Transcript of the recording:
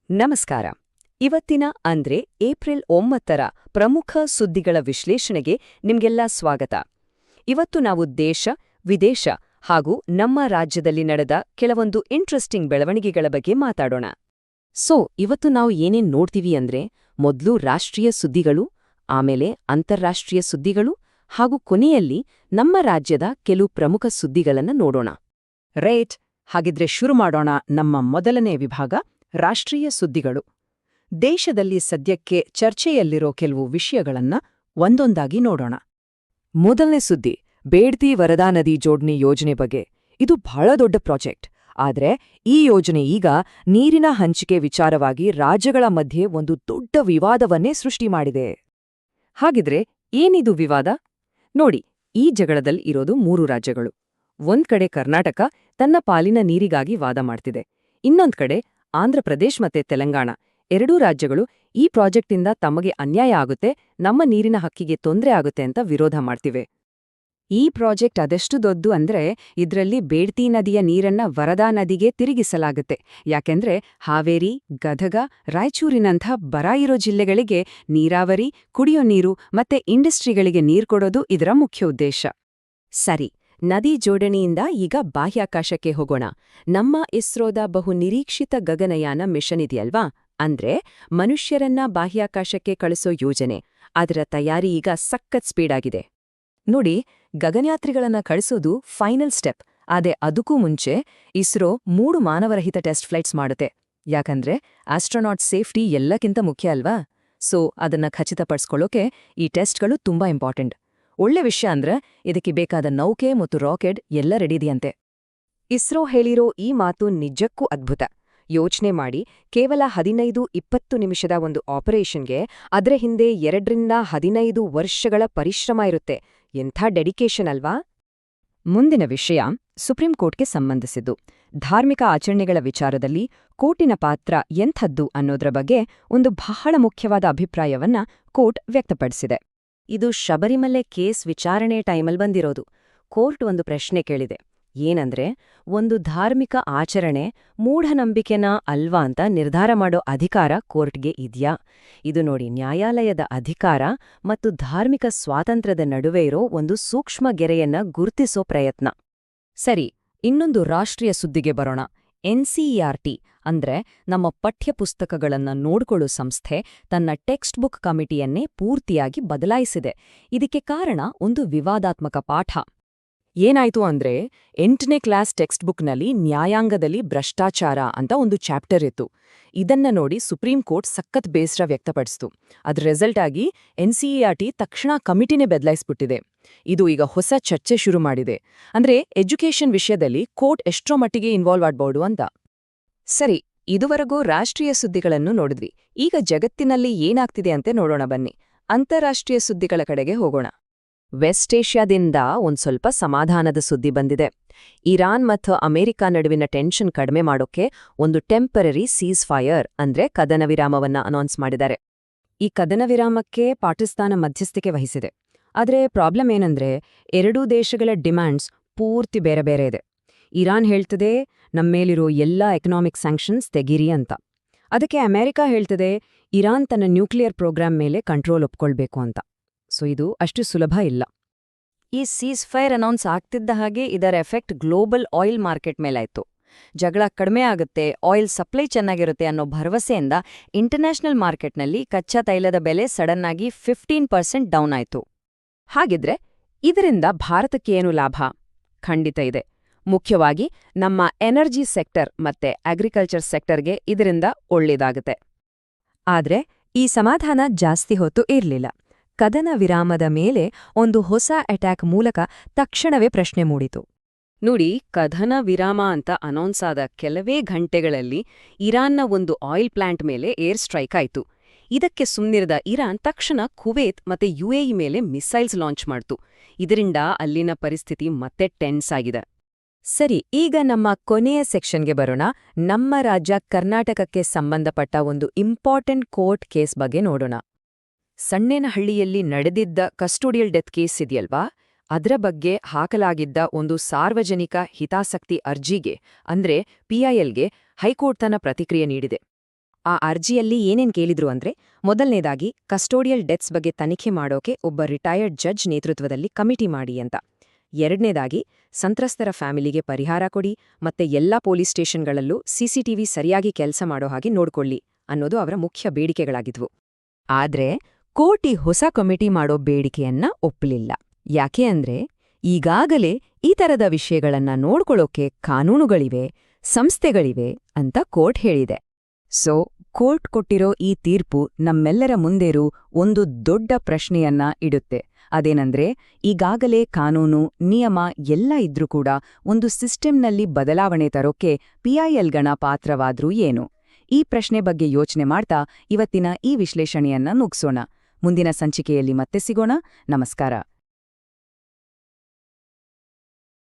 ನಮಸ್ಕಾರ. ಇವತ್ತಿನ ಅಂದ್ರೆ ಏಪ್ರಿಲ್ 9ರ ಪ್ರಮುಖ ಸುದ್ದಿಗಳ ವಿಶ್ಲೇಷಣೆಗೆ ನಿಮ್ಗೆಲ್ಲ ಸ್ವಾಗತ. ಇವತ್ತು ನಾವು ದೇಶ, ವಿದೇಶ ಹಾಗೂ ನಮ್ಮ ರಾಜ್ಯದಲ್ಲಿ ನಡೆದ ಕೆಲವೊಂದು ಇಂಟ್ರೆಸ್ಟಿಂಗ್ ಬೆಳವಣಿಗೆಗಳ ಬಗ್ಗೆ ಮಾತಾಡೋಣ. ಇವತ್ತು ನಾವು ಏನೇನ್ ನೋಡ್ತೀವಿ ಅಂದ್ರೆ ಮೊದಲು ರಾಷ್ಟ್ರೀಯ ಸುದ್ದಿಗಳು, ಆಮೇಲೆ ಅಂತಾರಾಷ್ಟ್ರೀಯ ಸುದ್ದಿಗಳು ಹಾಗೂ ಕೊನೆಯಲ್ಲಿ ನಮ್ಮ ರಾಜ್ಯದ ಕೆಲವು ಪ್ರಮುಖ ಸುದ್ದಿಗಳನ್ನ ನೋಡೋಣ. ರೈಟ್, ಹಾಗಿದ್ರೆ ಶುರು ಮಾಡೋಣ. ನಮ್ಮ ಮೊದಲನೇ ವಿಭಾಗ ರಾಷ್ಟ್ರೀಯ ಸುದ್ದಿಗಳು. ದೇಶದಲ್ಲಿ ಸದ್ಯಕ್ಕೆ ಚರ್ಚೆಯಲ್ಲಿರೋ ಕೆಲವು ವಿಷಯಗಳನ್ನ ಒಂದೊಂದಾಗಿ ನೋಡೋಣ. ಮೊದಲನೇ ಸುದ್ದಿ ಬೇಡ್ತಿ ವರದಾ ನದಿ ಜೋಡಣೆ ಯೋಜನೆ ಬಗ್ಗೆ. ಇದು ಬಹಳ ದೊಡ್ಡ ಪ್ರಾಜೆಕ್ಟ್. ಆದ್ರೆ ಈ ಯೋಜನೆ ಈಗ ನೀರಿನ ಹಂಚಿಕೆ ವಿಚಾರವಾಗಿ ರಾಜ್ಯಗಳ ಮಧ್ಯೆ ಒಂದು ದೊಡ್ಡ ವಿವಾದವನ್ನೇ ಸೃಷ್ಟಿ ಮಾಡಿದೆ. ಹಾಗಿದ್ರೆ ಏನಿದು ವಿವಾದ? ನೋಡಿ, ಈ ಜಗಳದಲ್ಲಿ ಇರೋದು 3 ರಾಜ್ಯಗಳು. ಒಂದ್ ಕಡೆ ಕರ್ನಾಟಕ ತನ್ನ ಪಾಲಿನ ನೀರಿಗಾಗಿ ವಾದ ಮಾಡ್ತಿದೆ. ಇನ್ನೊಂದ್ ಕಡೆ ಆಂಧ್ರಪ್ರದೇಶ್ ಮತ್ತೆ ತೆಲಂಗಾಣ, ಎರಡೂ ರಾಜ್ಯಗಳು ಈ ಪ್ರಾಜೆಕ್ಟಿಂದ ತಮಗೆ ಅನ್ಯಾಯ ಆಗುತ್ತೆ, ನಮ್ಮ ನೀರಿನ ಹಕ್ಕಿಗೆ ತೊಂದ್ರೆ ಆಗುತ್ತೆ ಅಂತ ವಿರೋಧ ಮಾಡ್ತಿವೆ. ಈ ಪ್ರಾಜೆಕ್ಟ್ ಅದೆಷ್ಟು ದೊಡ್ಡ ಅಂದ್ರೆ ಇದ್ರಲ್ಲಿ ಬೇಡ್ತಿ ನದಿಯ ನೀರನ್ನ ವರದಾ ನದಿಗೆ ತಿರುಗಿಸಲಾಗುತ್ತೆ. ಯಾಕೆಂದ್ರೆ ಹಾವೇರಿ, ಗದಗ, ರಾಯಚೂರಿನಂಥ ಬರ ಇರೋ ಜಿಲ್ಲೆಗಳಿಗೆ ನೀರಾವರಿ, ಕುಡಿಯೋ ನೀರು ಮತ್ತೆ ಇಂಡಸ್ಟ್ರಿಗಳಿಗೆ ನೀರು ಕೊಡೋದು ಇದರ ಮುಖ್ಯ ಉದ್ದೇಶ. ಸರಿ, ನದಿ ಜೋಡಣೆಯಿಂದ ಈಗ ಬಾಹ್ಯಾಕಾಶಕ್ಕೆ ಹೋಗೋಣ. ನಮ್ಮ ಇಸ್ರೋದ ಬಹು ನಿರೀಕ್ಷಿತ ಗಗನಯಾನ ಮಿಷನ್ ಇದೆಯಲ್ವಾ, ಅಂದ್ರೆ ಮನುಷ್ಯರನ್ನ ಬಾಹ್ಯಾಕಾಶಕ್ಕೆ ಕಳಿಸೋ ಯೋಜನೆ. ಅದರ ತಯಾರಿ ಈಗ ಸಖತ್ ಸ್ಪೀಡ್ ಆಗಿದೆ. ನೋಡಿ, ಗಗನಯಾತ್ರಿಗಳನ್ನ ಕಳಿಸೋದು ಫೈನಲ್ ಸ್ಟೆಪ್. ಆದ್ರೆ ಅದಕ್ಕೂ ಮುಂಚೆ ಇಸ್ರೋ 3 ಮಾನವರಹಿತ ಟೆಸ್ಟ್ ಫ್ಲೈಟ್ಸ್ ಮಾಡುತ್ತೆ. ಯಾಕಂದ್ರೆ ಆಸ್ಟ್ರೋನಾಟ್ ಸೇಫ್ಟಿ ಎಲ್ಲಕ್ಕಿಂತ ಮುಖ್ಯ ಅಲ್ವಾ? ಅದನ್ನ ಖಚಿತಪಡಿಸ್ಕೊಳ್ಳೋಕೆ ಈ ಟೆಸ್ಟ್ಗಳು ತುಂಬಾ ಇಂಪಾರ್ಟೆಂಟ್. ಒಳ್ಳೆ ವಿಷಯ ಅಂದ್ರೆ ಇದಕ್ಕೆ ಬೇಕಾದ ನೌಕೆ ಮತ್ತು ರಾಕೆಟ್ ಎಲ್ಲ ರೆಡಿದೆಯಂತೆ. ಇಸ್ರೋ ಹೇಳಿರೋ ಈ ಮಾತು ನಿಜಕ್ಕೂ ಅದ್ಭುತ. ಯೋಚನೆ ಮಾಡಿ, ಕೇವಲ 15-20 ನಿಮಿಷದ ಒಂದು ಆಪರೇಷನ್ಗೆ ಅದರ ಹಿಂದೆ 2-15 ವರ್ಷಗಳ ಪರಿಶ್ರಮ ಇರುತ್ತೆ. ಎಂಥ ಡೆಡಿಕೇಶನ್ ಅಲ್ವಾ? ಮುಂದಿನ ವಿಷಯ ಸುಪ್ರೀಂ ಕೋರ್ಟ್ಗೆ ಸಂಬಂಧಿಸಿದ್ದು. ಧಾರ್ಮಿಕ ಆಚರಣೆಗಳ ವಿಚಾರದಲ್ಲಿ ಕೋರ್ಟಿನ ಪಾತ್ರ ಎಂಥದ್ದು ಅನ್ನೋದ್ರ ಬಗ್ಗೆ ಒಂದು ಬಹಳ ಮುಖ್ಯವಾದ ಅಭಿಪ್ರಾಯವನ್ನ ಕೋರ್ಟ್ ವ್ಯಕ್ತಪಡಿಸಿದೆ. ಇದು ಶಬರಿಮಲೆ ಕೇಸ್ ವಿಚಾರಣೆ ಟೈಮಲ್ಲಿ ಬಂದಿರೋದು. ಕೋರ್ಟ್ ಒಂದು ಪ್ರಶ್ನೆ ಕೇಳಿದೆ. ಏನಂದ್ರೆ, ಒಂದು ಧಾರ್ಮಿಕ ಆಚರಣೆ ಮೂಢನಂಬಿಕೆನಾ ಅಲ್ವಾ ಅಂತ ನಿರ್ಧಾರ ಮಾಡೋ ಅಧಿಕಾರ ಕೋರ್ಟ್ಗೆ ಇದ್ಯಾ? ಇದು ನೋಡಿ, ನ್ಯಾಯಾಲಯದ ಅಧಿಕಾರ ಮತ್ತು ಧಾರ್ಮಿಕ ಸ್ವಾತಂತ್ರ್ಯದ ನಡುವೆ ಇರೋ ಒಂದು ಸೂಕ್ಷ್ಮ ಗೆರೆಯನ್ನ ಗುರುತಿಸೋ ಪ್ರಯತ್ನ. ಸರಿ, ಇನ್ನೊಂದು ರಾಷ್ಟ್ರೀಯ ಸುದ್ದಿಗೆ ಬರೋಣ. ಎನ್ಸಿಇಆರ್ಟಿ ಅಂದ್ರೆ ನಮ್ಮ ಪಠ್ಯಪುಸ್ತಕಗಳನ್ನ ನೋಡ್ಕೊಳ್ಳೋ ಸಂಸ್ಥೆ ತನ್ನ ಟೆಕ್ಸ್ಟ್ ಬುಕ್ ಕಮಿಟಿಯನ್ನೇ ಪೂರ್ತಿಯಾಗಿ ಬದಲಾಯಿಸಿದೆ. ಇದಕ್ಕೆ ಕಾರಣ ಒಂದು ವಿವಾದಾತ್ಮಕ ಪಾಠ. ಏನಾಯ್ತು ಅಂದ್ರೆ, 8ನೇ ಕ್ಲಾಸ್ ಟೆಕ್ಸ್ಟ್ ಬುಕ್ನಲ್ಲಿ ನ್ಯಾಯಾಂಗದಲ್ಲಿ ಭ್ರಷ್ಟಾಚಾರ ಅಂತ ಒಂದು ಚಾಪ್ಟರ್ ಇತ್ತು. ಇದನ್ನ ನೋಡಿ ಸುಪ್ರೀಂ ಕೋರ್ಟ್ ಸಖತ್ ಬೇಸರ ವ್ಯಕ್ತಪಡಿಸಿತು. ಅದ್ರ ರಿಸಲ್ಟ್ ಆಗಿ ಎನ್ಸಿಇಆರ್ಟಿ ತಕ್ಷಣ ಕಮಿಟಿನೇ ಬದಲಾಯಿಸ್ಬಿಟ್ಟಿದೆ. ಇದು ಈಗ ಹೊಸ ಚರ್ಚೆ ಶುರು ಮಾಡಿದೆ. ಅಂದ್ರೆ ಎಜುಕೇಷನ್ ವಿಷಯದಲ್ಲಿ ಕೋರ್ಟ್ ಎಷ್ಟೋ ಮಟ್ಟಿಗೆ ಇನ್ವಾಲ್ವ್ ಆಗ್ಬೋದು ಅಂತ. ಸರಿ, ಇದುವರೆಗೂ ರಾಷ್ಟ್ರೀಯ ಸುದ್ದಿಗಳನ್ನು ನೋಡಿದ್ವಿ. ಈಗ ಜಗತ್ತಿನಲ್ಲಿ ಏನಾಗ್ತಿದೆ ಅಂತ ನೋಡೋಣ ಬನ್ನಿ. ಅಂತಾರಾಷ್ಟ್ರೀಯ ಸುದ್ದಿಗಳ ಕಡೆಗೆ ಹೋಗೋಣ. ವೆಸ್ಟ್ ಏಷ್ಯಾದಿಂದ ಒಂದ್ ಸ್ವಲ್ಪ ಸಮಾಧಾನದ ಸುದ್ದಿ ಬಂದಿದೆ. ಇರಾನ್ ಮತ್ತು ಅಮೆರಿಕ ನಡುವಿನ ಟೆನ್ಷನ್ ಕಡಿಮೆ ಮಾಡೋಕೆ ಒಂದು ಟೆಂಪರರಿ ಸೀಸ್ ಫೈರ್ ಅಂದ್ರೆ ಕದನ ವಿರಾಮವನ್ನ ಅನೌನ್ಸ್ ಮಾಡಿದ್ದಾರೆ. ಈ ಕದನ ವಿರಾಮಕ್ಕೆ ಪಾಕಿಸ್ತಾನ ಮಧ್ಯಸ್ಥಿಕೆ ವಹಿಸಿದೆ. ಆದ್ರೆ ಪ್ರಾಬ್ಲಮ್ ಏನಂದ್ರೆ, ಎರಡೂ ದೇಶಗಳ ಡಿಮ್ಯಾಂಡ್ಸ್ ಪೂರ್ತಿ ಬೇರೆ ಬೇರೆ ಇದೆ. ಇರಾನ್ ಹೇಳ್ತದೆ ನಮ್ಮೇಲಿರೋ ಎಲ್ಲಾ ಎಕನಾಮಿಕ್ ಸ್ಯಾಂಕ್ಷನ್ಸ್ ತೆಗೀರಿ ಅಂತ. ಅದಕ್ಕೆ ಅಮೆರಿಕ ಹೇಳ್ತದೆ ಇರಾನ್ ತನ್ನ ನ್ಯೂಕ್ಲಿಯರ್ ಪ್ರೋಗ್ರಾಂ ಮೇಲೆ ಕಂಟ್ರೋಲ್ ಒಪ್ಕೊಳ್ಬೇಕು ಅಂತ. ಇದು ಅಷ್ಟು ಸುಲಭ ಇಲ್ಲ. ಈ ಸೀಸ್ ಫೈರ್ ಅನೌನ್ಸ್ ಆಗ್ತಿದ್ದ ಹಾಗೆ ಇದರ ಎಫೆಕ್ಟ್ ಗ್ಲೋಬಲ್ ಆಯಿಲ್ ಮಾರ್ಕೆಟ್ ಮೇಲಾಯ್ತು. ಜಗಳ ಕಡಿಮೆ ಆಗುತ್ತೆ, ಆಯಿಲ್ ಸಪ್ಲೈ ಚೆನ್ನಾಗಿರುತ್ತೆ ಅನ್ನೋ ಭರವಸೆಯಿಂದ ಇಂಟರ್ನ್ಯಾಷನಲ್ ಮಾರ್ಕೆಟ್ನಲ್ಲಿ ಕಚ್ಚಾ ತೈಲದ ಬೆಲೆ ಸಡನ್ ಆಗಿ 15% ಡೌನ್ ಆಯ್ತು. ಹಾಗಿದ್ರೆ ಇದರಿಂದ ಭಾರತಕ್ಕೆ ಏನು ಲಾಭ? ಖಂಡಿತ ಇದೆ. ಮುಖ್ಯವಾಗಿ ನಮ್ಮ ಎನರ್ಜಿ ಸೆಕ್ಟರ್ ಮತ್ತೆ ಅಗ್ರಿಕಲ್ಚರ್ ಸೆಕ್ಟರ್ಗೆ ಇದರಿಂದ ಒಳ್ಳೆಯದಾಗುತ್ತೆ. ಆದ್ರೆ ಈ ಸಮಾಧಾನ ಜಾಸ್ತಿ ಹೊತ್ತು ಇರ್ಲಿಲ್ಲ. ಕದನ ವಿರಾಮದ ಮೇಲೆ ಒಂದು ಹೊಸ ಅಟ್ಯಾಕ್ ಮೂಲಕ ತಕ್ಷಣವೇ ಪ್ರಶ್ನೆ ಮೂಡಿತು. ನೋಡಿ, ಕದನ ವಿರಾಮ ಅಂತ ಅನೌನ್ಸ್ ಆದ ಕೆಲವೇ ಗಂಟೆಗಳಲ್ಲಿ ಇರಾನ್ನ ಒಂದು ಆಯಿಲ್ ಪ್ಲಾಂಟ್ ಮೇಲೆ ಏರ್ ಸ್ಟ್ರೈಕ್ ಆಯ್ತು. ಇದಕ್ಕೆ ಸುಮ್ನಿರದ ಇರಾನ್ ತಕ್ಷಣ ಕುವೈತ್ ಮತ್ತೆ ಯುಎಇ ಮೇಲೆ ಮಿಸೈಲ್ಸ್ ಲಾಂಚ್ ಮಾಡ್ತು. ಇದರಿಂದ ಅಲ್ಲಿನ ಪರಿಸ್ಥಿತಿ ಮತ್ತೆ ಟೆನ್ಸ್ ಆಗಿದೆ. ಸರಿ, ಈಗ ನಮ್ಮ ಕೊನೆಯ ಸೆಕ್ಷನ್ಗೆ ಬರೋಣ. ನಮ್ಮ ರಾಜ್ಯ ಕರ್ನಾಟಕಕ್ಕೆ ಸಂಬಂಧಪಟ್ಟ ಒಂದು ಇಂಪಾರ್ಟೆಂಟ್ ಕೋರ್ಟ್ ಕೇಸ್ ಬಗ್ಗೆ ನೋಡೋಣ. ಸಣ್ಣೇನಹಳ್ಳಿಯಲ್ಲಿ ನಡೆದಿದ್ದ ಕಸ್ಟೋಡಿಯಲ್ ಡೆತ್ ಕೇಸ್ ಇದೆಯಲ್ವಾ, ಅದರ ಬಗ್ಗೆ ಹಾಕಲಾಗಿದ್ದ ಒಂದು ಸಾರ್ವಜನಿಕ ಹಿತಾಸಕ್ತಿ ಅರ್ಜಿಗೆ ಅಂದ್ರೆ ಪಿಐಎಲ್ಗೆ ಹೈಕೋರ್ಟ್ ತನ್ನ ಪ್ರತಿಕ್ರಿಯೆ ನೀಡಿದೆ. ಆ ಅರ್ಜಿಯಲ್ಲಿ ಏನೇನ್ ಕೇಳಿದ್ರು ಅಂದ್ರೆ, ಮೊದಲನೇದಾಗಿ ಕಸ್ಟೋಡಿಯಲ್ ಡೆತ್ಸ್ ಬಗ್ಗೆ ತನಿಖೆ ಮಾಡೋಕೆ ಒಬ್ಬ ರಿಟೈರ್ಡ್ ಜಡ್ಜ್ ನೇತೃತ್ವದಲ್ಲಿ ಕಮಿಟಿ ಮಾಡಿ ಅಂತ. ಎರಡನೇದಾಗಿ ಸಂತ್ರಸ್ತರ ಫ್ಯಾಮಿಲಿಗೆ ಪರಿಹಾರ ಕೊಡಿ ಮತ್ತೆ ಎಲ್ಲಾ ಪೊಲೀಸ್ ಸ್ಟೇಷನ್ಗಳಲ್ಲೂ ಸಿಸಿಟಿವಿ ಸರಿಯಾಗಿ ಕೆಲಸ ಮಾಡೋ ಹಾಗೆ ನೋಡ್ಕೊಳ್ಳಿ ಅನ್ನೋದು ಅವರ ಮುಖ್ಯ ಬೇಡಿಕೆಗಳಾಗಿದ್ವು. ಆದ್ರೆ ಕೋರ್ಟ್ ಈ ಹೊಸ ಕಮಿಟಿ ಮಾಡೋ ಬೇಡಿಕೆಯನ್ನ ಒಪ್ಪಲಿಲ್ಲ. ಯಾಕೆ ಅಂದ್ರೆ ಈಗಾಗಲೇ ಈ ತರದ ವಿಷಯಗಳನ್ನ ನೋಡ್ಕೊಳ್ಳೋಕೆ ಕಾನೂನುಗಳಿವೆ, ಸಂಸ್ಥೆಗಳಿವೆ ಅಂತ ಕೋರ್ಟ್ ಹೇಳಿದೆ. ಸೊ ಕೋರ್ಟ್ ಕೊಟ್ಟಿರೋ ಈ ತೀರ್ಪು ನಮ್ಮೆಲ್ಲರ ಮುಂದೇರೂ ಒಂದು ದೊಡ್ಡ ಪ್ರಶ್ನೆಯನ್ನ ಇಡುತ್ತೆ. ಅದೇನಂದ್ರೆ, ಈಗಾಗಲೇ ಕಾನೂನು, ನಿಯಮ ಎಲ್ಲ ಇದ್ರೂ ಕೂಡ ಒಂದು ಸಿಸ್ಟಮ್ನಲ್ಲಿ ಬದಲಾವಣೆ ತರೋಕೆ ಪಿಐಎಲ್ಗಳ ಪಾತ್ರವಾದ್ರೂ ಏನು? ಈ ಪ್ರಶ್ನೆ ಬಗ್ಗೆ ಯೋಚನೆ ಮಾಡ್ತಾ ಇವತ್ತಿನ ಈ ವಿಶ್ಲೇಷಣೆಯನ್ನ ಮುಗಿಸೋಣ. ಮುಂದಿನ ಸಂಚಿಕೆಯಲ್ಲಿ ಮತ್ತೆ ಸಿಗೋಣ. ನಮಸ್ಕಾರ.